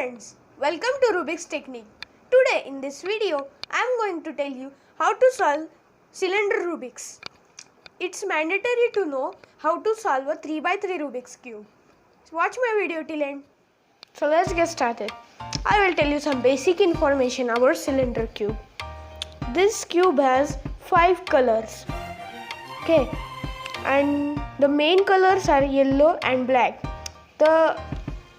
friends, welcome to Rubik's technique. Today in this video, I am going to tell you how to solve cylinder Rubik's. It's mandatory to know how to solve a 3x3 Rubik's cube. So watch my video till end. So let's get started. I will tell you some basic information about cylinder cube. This cube has 5 colors. Okay, and the main colors are yellow and black. The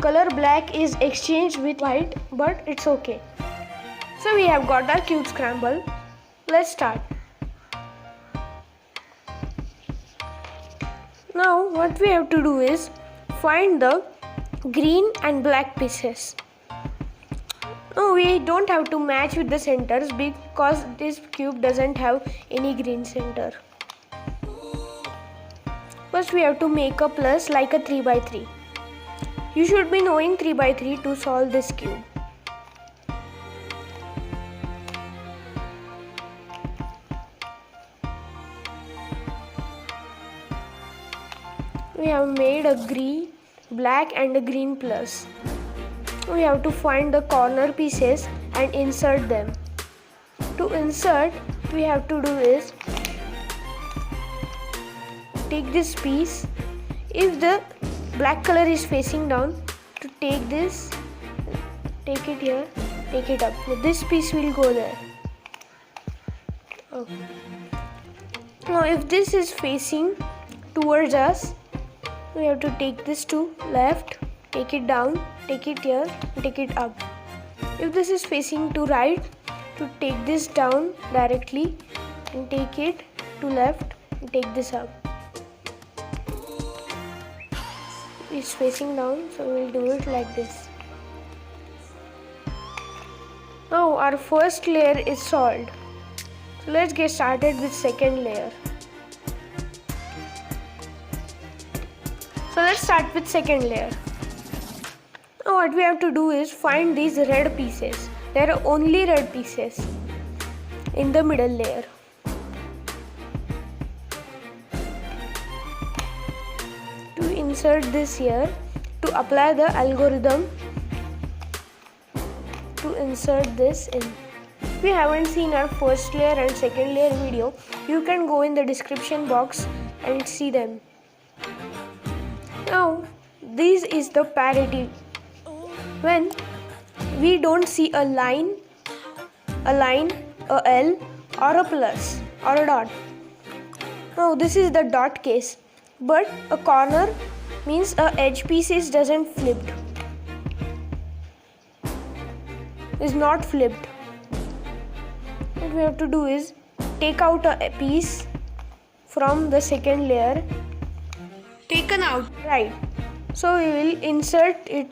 color black is exchanged with white, but it's okay. So we have got our cube scramble. Let's start. Now what we have to do is find the green and black pieces. No, we don't have to match with the centers because this cube doesn't have any green center. First we have to make a plus like a 3x3. You should be knowing 3x3 to solve this cube. We have made a green, black and a green plus. We have to find the corner pieces and insert them. To insert, we have to do is take this piece. If the black color is facing down, to take this, take it here, take it up. This piece will go there. Okay. Now if this is facing towards us, we have to take this to left, take it down, take it here, take it up. If this is facing to right, to take this down directly and take it to left and take this up. It's facing down, so we'll do it like this. Now our first layer is solved. So let's get started with second layer. So let's start with second layer. Now what we have to do is find these red pieces. There are only red pieces in the middle layer. To insert this here, to apply the algorithm, to insert this in. If you haven't seen our first layer and second layer video, you can go in the description box and see them. Now this is the parity. When we don't see a line, a L or a plus or a dot. Now this is the dot case, but a corner means a edge piece doesn't flipped. Is not flipped. What we have to do is take out a piece from the second layer, taken out right. So we will insert it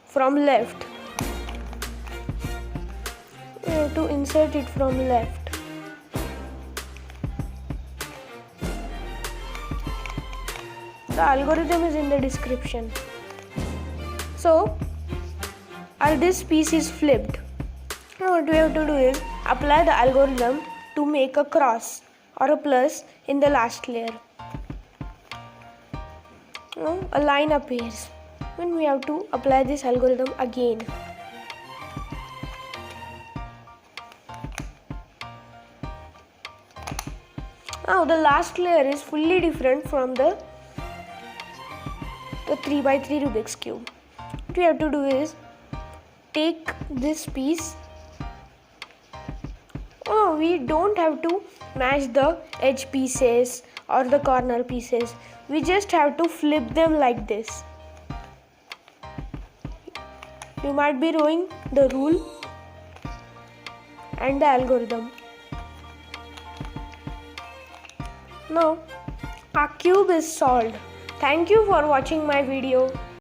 from left. We have to insert it from left. The algorithm is in the description. So this piece is flipped. Now what we have to do is apply the algorithm to make a cross or a plus in the last layer. Now a line appears. Then we have to apply this algorithm again. Now the last layer is fully different from the 3x3 Rubik's cube. What we have to do is take this piece. We don't have to match the edge pieces or the corner pieces. We just have to flip them like this. You might be knowing the rule and the algorithm. Now our cube is solved. Thank you for watching my video.